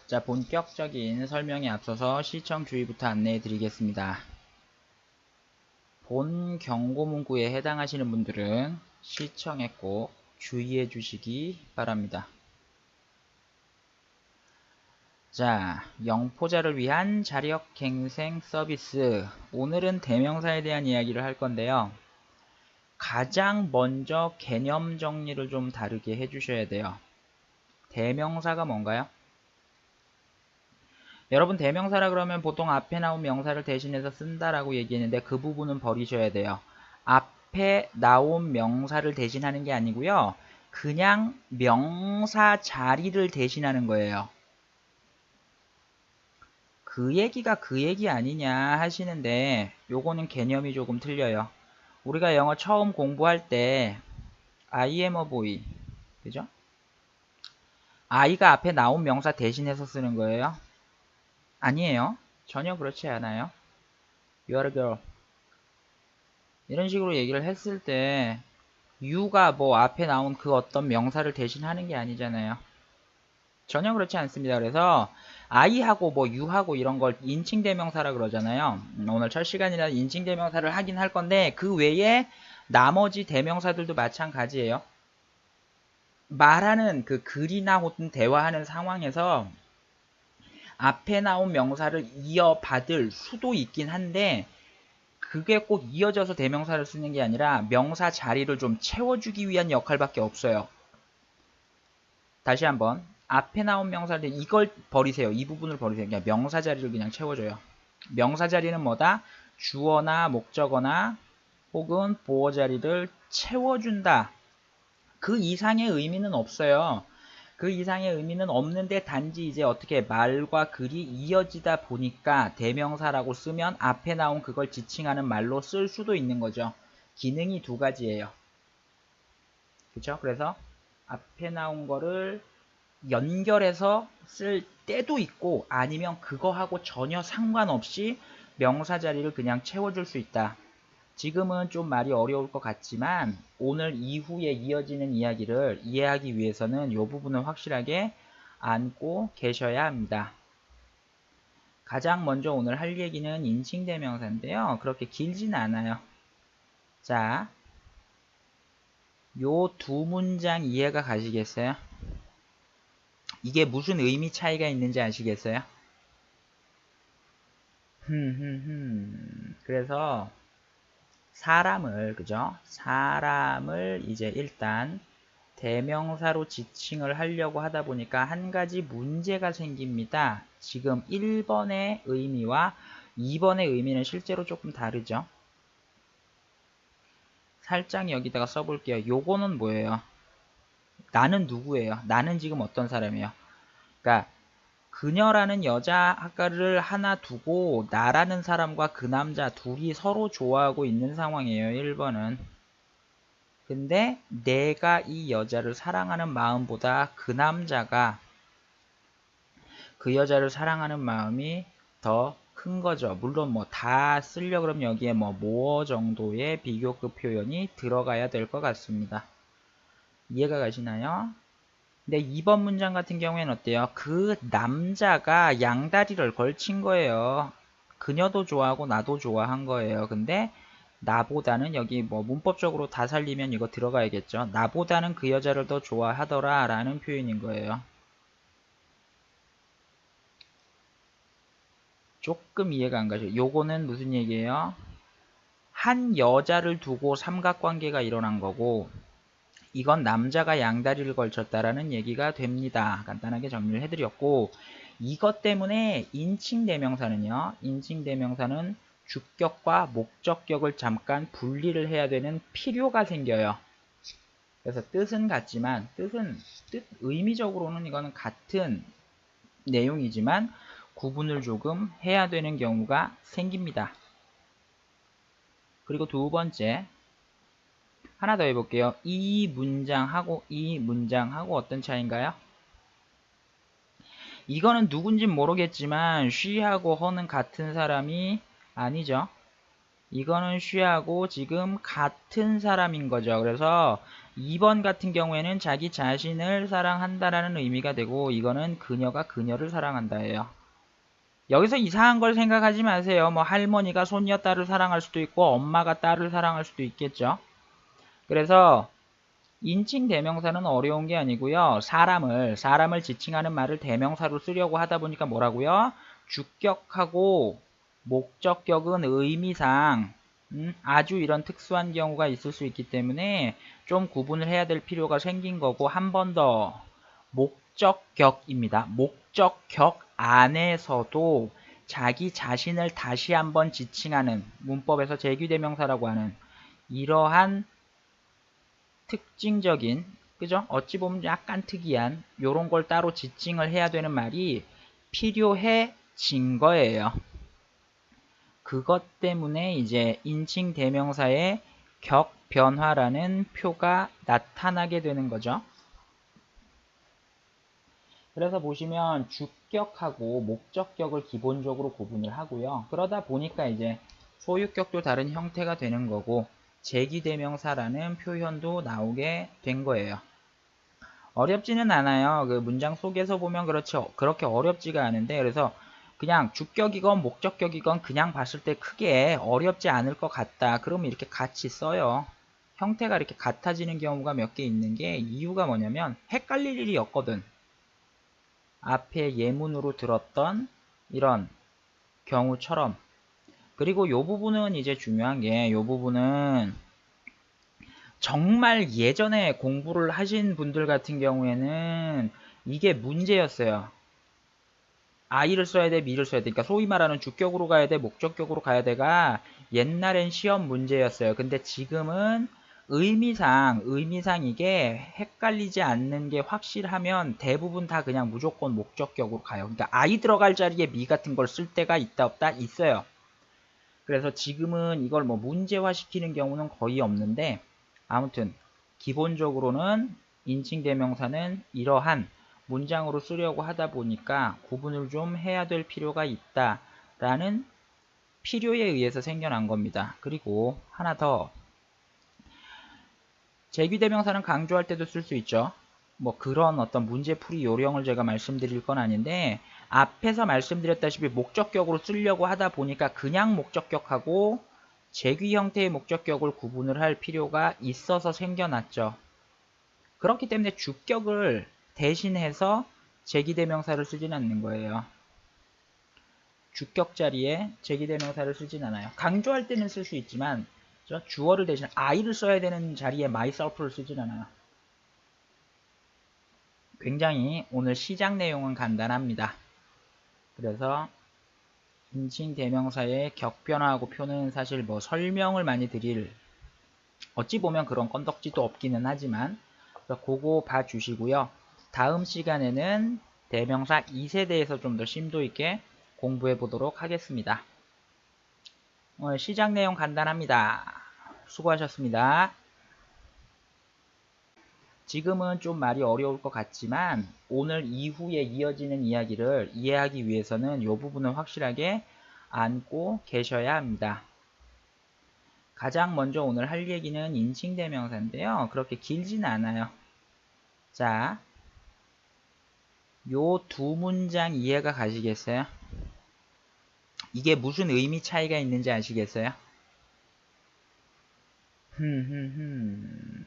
자, 본격적인 설명에 앞서서 시청 주의부터 안내해 드리겠습니다. 본 경고 문구에 해당하시는 분들은 시청에 꼭 주의해 주시기 바랍니다. 자, 영포자를 위한 자력갱생 서비스. 오늘은 대명사에 대한 이야기를 할 건데요. 가장 먼저 개념 정리를 좀 다르게 해주셔야 돼요. 대명사가 뭔가요? 여러분, 대명사라 그러면 보통 앞에 나온 명사를 대신해서 쓴다라고 얘기했는데 그 부분은 버리셔야 돼요. 앞에 나온 명사를 대신하는 게 아니고요. 그냥 명사 자리를 대신하는 거예요. 그 얘기가 그 얘기 아니냐 하시는데 요거는 개념이 조금 틀려요. 우리가 영어 처음 공부할 때 I am a boy, 그죠? I가 앞에 나온 명사 대신해서 쓰는 거예요? 아니에요. 전혀 그렇지 않아요. You are a girl. 이런 식으로 얘기를 했을 때 you가 뭐 앞에 나온 그 어떤 명사를 대신하는 게 아니잖아요. 전혀 그렇지 않습니다. 그래서 I하고 뭐 you하고 이런 걸 인칭대명사라 그러잖아요. 오늘 첫 시간이라 인칭대명사를 하긴 할 건데 그 외에 나머지 대명사들도 마찬가지예요. 말하는 그 글이나 혹은 대화하는 상황에서 앞에 나온 명사를 이어받을 수도 있긴 한데 그게 꼭 이어져서 대명사를 쓰는 게 아니라 명사 자리를 좀 채워주기 위한 역할밖에 없어요. 다시 한번 앞에 나온 명사들 이걸 버리세요. 이 부분을 버리세요. 그냥 명사 자리를 그냥 채워줘요. 명사 자리는 뭐다? 주어나 목적어나 혹은 보어 자리를 채워준다. 그 이상의 의미는 없어요. 그 이상의 의미는 없는데 단지 이제 어떻게 말과 글이 이어지다 보니까 대명사라고 쓰면 앞에 나온 그걸 지칭하는 말로 쓸 수도 있는 거죠. 기능이 두 가지예요. 그쵸? 그래서 앞에 나온 거를 연결해서 쓸 때도 있고 아니면 그거하고 전혀 상관없이 명사 자리를 그냥 채워줄 수 있다. 지금은 좀 말이 어려울 것 같지만 오늘 이후에 이어지는 이야기를 이해하기 위해서는 이 부분을 확실하게 안고 계셔야 합니다. 가장 먼저 오늘 할 얘기는 인칭대명사인데요. 그렇게 길지는 않아요. 자, 요 두 문장 이해가 가시겠어요? 이게 무슨 의미 차이가 있는지 아시겠어요? 그래서 사람을, 그죠? 사람을 이제 일단 대명사로 지칭을 하려고 하다 보니까 한 가지 문제가 생깁니다. 지금 1번의 의미와 2번의 의미는 실제로 조금 다르죠? 살짝 여기다가 써볼게요. 요거는 뭐예요? 나는 누구예요? 나는 지금 어떤 사람이에요? 그러니까 그녀라는 여자 아까를 하나 두고 나라는 사람과 그 남자 둘이 서로 좋아하고 있는 상황이에요. 1번은. 근데 내가 이 여자를 사랑하는 마음보다 그 남자가 그 여자를 사랑하는 마음이 더 큰 거죠. 물론 뭐 다 쓰려 그러면 여기에 뭐 정도의 비교급 표현이 들어가야 될 것 같습니다. 이해가 가시나요? 근데 2번 문장 같은 경우에는 어때요? 그 남자가 양다리를 걸친 거예요. 그녀도 좋아하고 나도 좋아한 거예요. 근데 나보다는 여기 뭐 문법적으로 다 살리면 이거 들어가야겠죠. 나보다는 그 여자를 더 좋아하더라 라는 표현인 거예요. 조금 이해가 안 가죠. 요거는 무슨 얘기예요? 한 여자를 두고 삼각관계가 일어난 거고 이건 남자가 양다리를 걸쳤다라는 얘기가 됩니다. 간단하게 정리를 해드렸고 이것 때문에 인칭대명사는요. 인칭대명사는 주격과 목적격을 잠깐 분리를 해야 되는 필요가 생겨요. 그래서 뜻은 같지만 의미적으로는 이거는 같은 내용이지만 구분을 조금 해야 되는 경우가 생깁니다. 그리고 두 번째 하나 더 해볼게요. 이 문장하고 이 문장하고 어떤 차이인가요? 이거는 누군진 모르겠지만 she하고 her는 같은 사람이 아니죠. 이거는 she하고 지금 같은 사람인 거죠. 그래서 2번 같은 경우에는 자기 자신을 사랑한다라는 의미가 되고, 이거는 그녀가 그녀를 사랑한다예요. 여기서 이상한 걸 생각하지 마세요. 뭐 할머니가 손녀딸을 사랑할 수도 있고 엄마가 딸을 사랑할 수도 있겠죠. 그래서 인칭 대명사는 어려운 게 아니고요. 사람을 지칭하는 말을 대명사로 쓰려고 하다 보니까 뭐라고요? 주격하고 목적격은 의미상 아주 이런 특수한 경우가 있을 수 있기 때문에 좀 구분을 해야 될 필요가 생긴 거고, 한 번 더 목적격입니다. 목적격 안에서도 자기 자신을 다시 한번 지칭하는, 문법에서 재규대명사라고 하는 이러한 특징적인, 그죠? 어찌 보면 약간 특이한 요런 걸 따로 지칭을 해야 되는 말이 필요해진 거예요. 그것 때문에 이제 인칭 대명사의 격 변화라는 표가 나타나게 되는 거죠. 그래서 보시면 주격하고 목적격을 기본적으로 구분을 하고요. 그러다 보니까 이제 소유격도 다른 형태가 되는 거고, 제기대명사라는 표현도 나오게 된 거예요. 어렵지는 않아요. 그 문장 속에서 보면 그렇죠. 그렇게 어렵지가 않은데, 그래서 그냥 주격이건 목적격이건 그냥 봤을 때 크게 어렵지 않을 것 같다. 그러면 이렇게 같이 써요. 형태가 이렇게 같아지는 경우가 몇 개 있는 게, 이유가 뭐냐면 헷갈릴 일이 없거든. 앞에 예문으로 들었던 이런 경우처럼. 그리고 요 부분은 이제 중요한 게, 요 부분은 정말 예전에 공부를 하신 분들 같은 경우에는 이게 문제였어요. I를 써야 돼, Me를 써야 돼. 그러니까 소위 말하는 주격으로 가야 돼, 목적격으로 가야 돼가 옛날엔 시험 문제였어요. 근데 지금은 의미상 이게 헷갈리지 않는 게 확실하면 대부분 다 그냥 무조건 목적격으로 가요. 그러니까 I 들어갈 자리에 me 같은 걸 쓸 때가 있다 없다 있어요. 그래서 지금은 이걸 뭐 문제화 시키는 경우는 거의 없는데, 아무튼 기본적으로는 인칭 대명사는 이러한 문장으로 쓰려고 하다 보니까 구분을 좀 해야 될 필요가 있다라는 필요에 의해서 생겨난 겁니다. 그리고 하나 더, 제귀대명사는 강조할 때도 쓸 수 있죠. 뭐 그런 어떤 문제풀이 요령을 제가 말씀드릴 건 아닌데, 앞에서 말씀드렸다시피 목적격으로 쓰려고 하다 보니까 그냥 목적격하고 제귀 형태의 목적격을 구분을 할 필요가 있어서 생겨났죠. 그렇기 때문에 주격을 대신해서 제기대명사를 쓰진 않는 거예요. 주격 자리에 제기대명사를 쓰진 않아요. 강조할 때는 쓸 수 있지만 주어를 대신 I를 써야 되는 자리에 myself를 쓰진 않아요. 굉장히 오늘 시작 내용은 간단합니다. 그래서 인칭 대명사의 격변화하고 표는 사실 뭐 설명을 많이 드릴, 어찌 보면 그런 건덕지도 없기는 하지만 그거 봐주시고요. 다음 시간에는 대명사 2세대에서 좀 더 심도 있게 공부해 보도록 하겠습니다. 오늘 시작 내용 간단합니다. 수고하셨습니다. 지금은 좀 말이 어려울 것 같지만 오늘 이후에 이어지는 이야기를 이해하기 위해서는 이 부분을 확실하게 안고 계셔야 합니다. 가장 먼저 오늘 할 얘기는 인칭대명사인데요. 그렇게 길지는 않아요. 자, 요 두 문장 이해가 가시겠어요? 이게 무슨 의미 차이가 있는지 아시겠어요?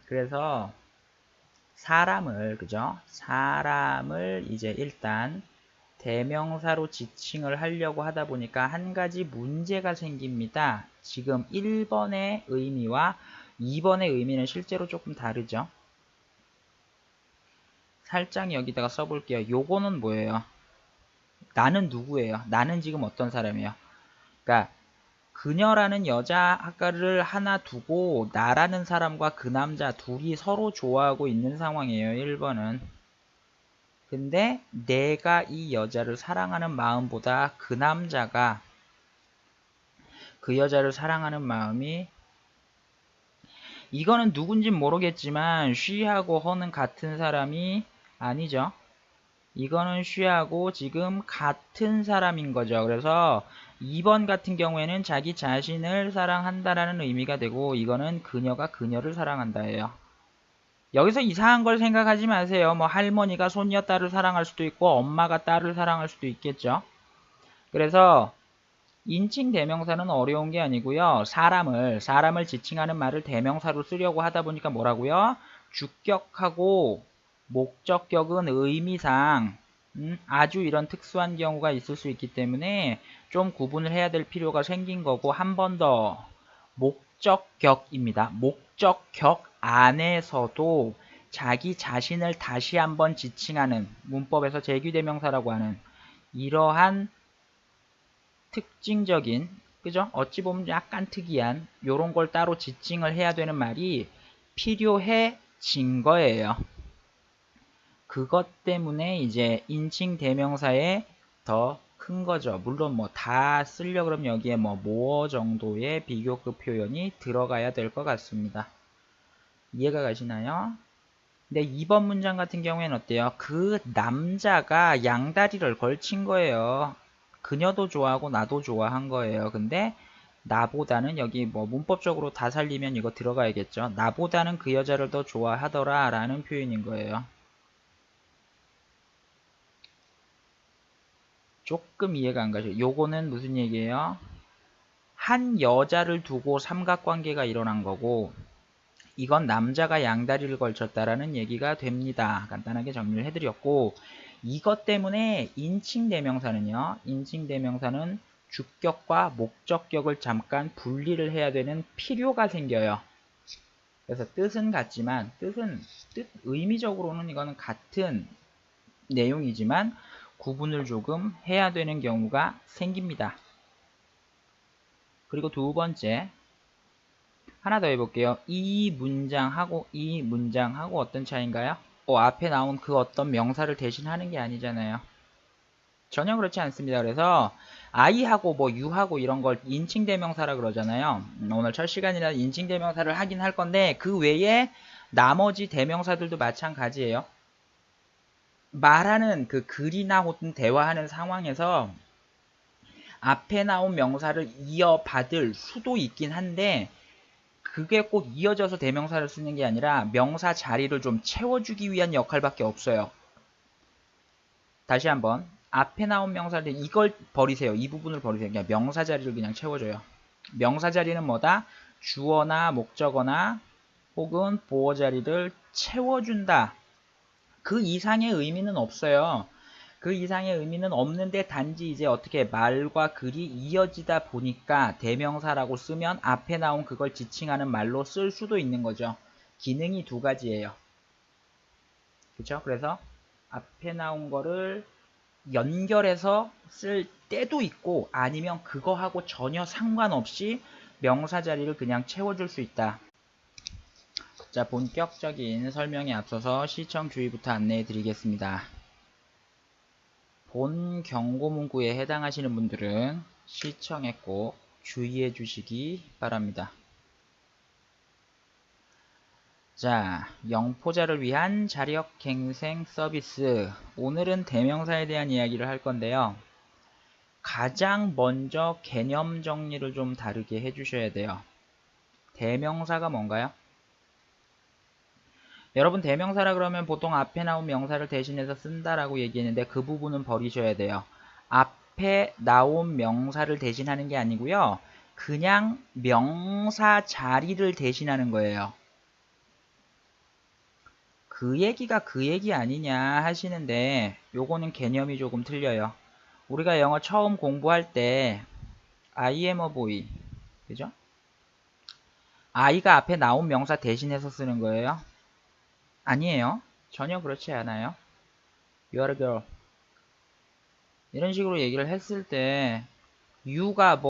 그래서 그죠? 사람을 이제 일단 대명사로 지칭을 하려고 하다 보니까 한 가지 문제가 생깁니다. 지금 1번의 의미와 2번의 의미는 실제로 조금 다르죠? 살짝 여기다가 써볼게요. 요거는 뭐예요? 나는 누구예요? 나는 지금 어떤 사람이에요? 그러니까 그녀라는 여자 아까를 하나 두고 나라는 사람과 그 남자 둘이 서로 좋아하고 있는 상황이에요. 1번은. 근데 내가 이 여자를 사랑하는 마음보다 그 남자가 그 여자를 사랑하는 마음이, 이거는 누군진 모르겠지만 she하고 her는 같은 사람이 아니죠. 이거는 she하고 지금 같은 사람인 거죠. 그래서 2번 같은 경우에는 자기 자신을 사랑한다라는 의미가 되고, 이거는 그녀가 그녀를 사랑한다예요. 여기서 이상한 걸 생각하지 마세요. 뭐 할머니가 손녀 딸을 사랑할 수도 있고 엄마가 딸을 사랑할 수도 있겠죠. 그래서 인칭 대명사는 어려운 게 아니고요. 사람을 지칭하는 말을 대명사로 쓰려고 하다 보니까 뭐라고요? 주격하고 목적격은 의미상 아주 이런 특수한 경우가 있을 수 있기 때문에 좀 구분을 해야 될 필요가 생긴 거고, 한 번 더 목적격입니다. 목적격 안에서도 자기 자신을 다시 한번 지칭하는, 문법에서 재규대명사라고 하는 이러한 특징적인, 그죠? 어찌 보면 약간 특이한 요런 걸 따로 지칭을 해야 되는 말이 필요해진 거예요. 그것 때문에 이제 인칭 대명사에 더 큰 거죠. 물론 뭐 다 쓰려 그러면 여기에 뭐 정도의 비교급 표현이 들어가야 될 것 같습니다. 이해가 가시나요? 근데 2번 문장 같은 경우에는 어때요? 그 남자가 양다리를 걸친 거예요. 그녀도 좋아하고 나도 좋아한 거예요. 근데 나보다는, 여기 뭐 문법적으로 다 살리면 이거 들어가야겠죠. 나보다는 그 여자를 더 좋아하더라 라는 표현인 거예요. 조금 이해가 안 가죠. 요거는 무슨 얘기예요? 한 여자를 두고 삼각관계가 일어난 거고, 이건 남자가 양다리를 걸쳤다라는 얘기가 됩니다. 간단하게 정리를 해드렸고, 이것 때문에 인칭대명사는 주격과 목적격을 잠깐 분리를 해야 되는 필요가 생겨요. 그래서 뜻은 같지만, 의미적으로는 이거는 같은 내용이지만 구분을 조금 해야 되는 경우가 생깁니다. 그리고 두 번째, 하나 더 해볼게요. 이 문장하고 어떤 차이인가요? 앞에 나온 그 어떤 명사를 대신하는 게 아니잖아요. 전혀 그렇지 않습니다. 그래서 I하고 뭐 U하고 이런 걸 인칭대명사라 그러잖아요. 오늘 첫 시간이라 인칭대명사를 하긴 할 건데, 그 외에 나머지 대명사들도 마찬가지예요. 말하는 그 글이나 혹은 대화하는 상황에서 앞에 나온 명사를 이어받을 수도 있긴 한데, 그게 꼭 이어져서 대명사를 쓰는 게 아니라 명사 자리를 좀 채워주기 위한 역할밖에 없어요. 다시 한번, 앞에 나온 명사들 이걸 버리세요. 이 부분을 버리세요. 그냥 명사 자리를 그냥 채워줘요. 명사 자리는 뭐다? 주어나 목적어나 혹은 보어 자리를 채워준다. 그 이상의 의미는 없어요. 그 이상의 의미는 없는데, 단지 이제 어떻게 말과 글이 이어지다 보니까 대명사라고 쓰면 앞에 나온 그걸 지칭하는 말로 쓸 수도 있는 거죠. 기능이 두 가지예요. 그쵸? 그래서 앞에 나온 거를 연결해서 쓸 때도 있고, 아니면 그거하고 전혀 상관없이 명사 자리를 그냥 채워줄 수 있다. 자, 본격적인 설명에 앞서서 시청 주의부터 안내해 드리겠습니다. 본 경고문구에 해당하시는 분들은 시청에 꼭 주의해 주시기 바랍니다. 자, 영포자를 위한 자력갱생 서비스. 오늘은 대명사에 대한 이야기를 할 건데요. 가장 먼저 개념 정리를 좀 다르게 해주셔야 돼요. 대명사가 뭔가요? 여러분, 대명사라 그러면 보통 앞에 나온 명사를 대신해서 쓴다라고 얘기했는데, 그 부분은 버리셔야 돼요. 앞에 나온 명사를 대신하는 게 아니고요. 그냥 명사 자리를 대신하는 거예요. 그 얘기가 그 얘기 아니냐 하시는데, 요거는 개념이 조금 틀려요. 우리가 영어 처음 공부할 때 I am a boy, 그죠? I가 앞에 나온 명사 대신해서 쓰는 거예요? 아니에요. 전혀 그렇지 않아요. You are a girl. 이런 식으로 얘기를 했을 때 you가 뭐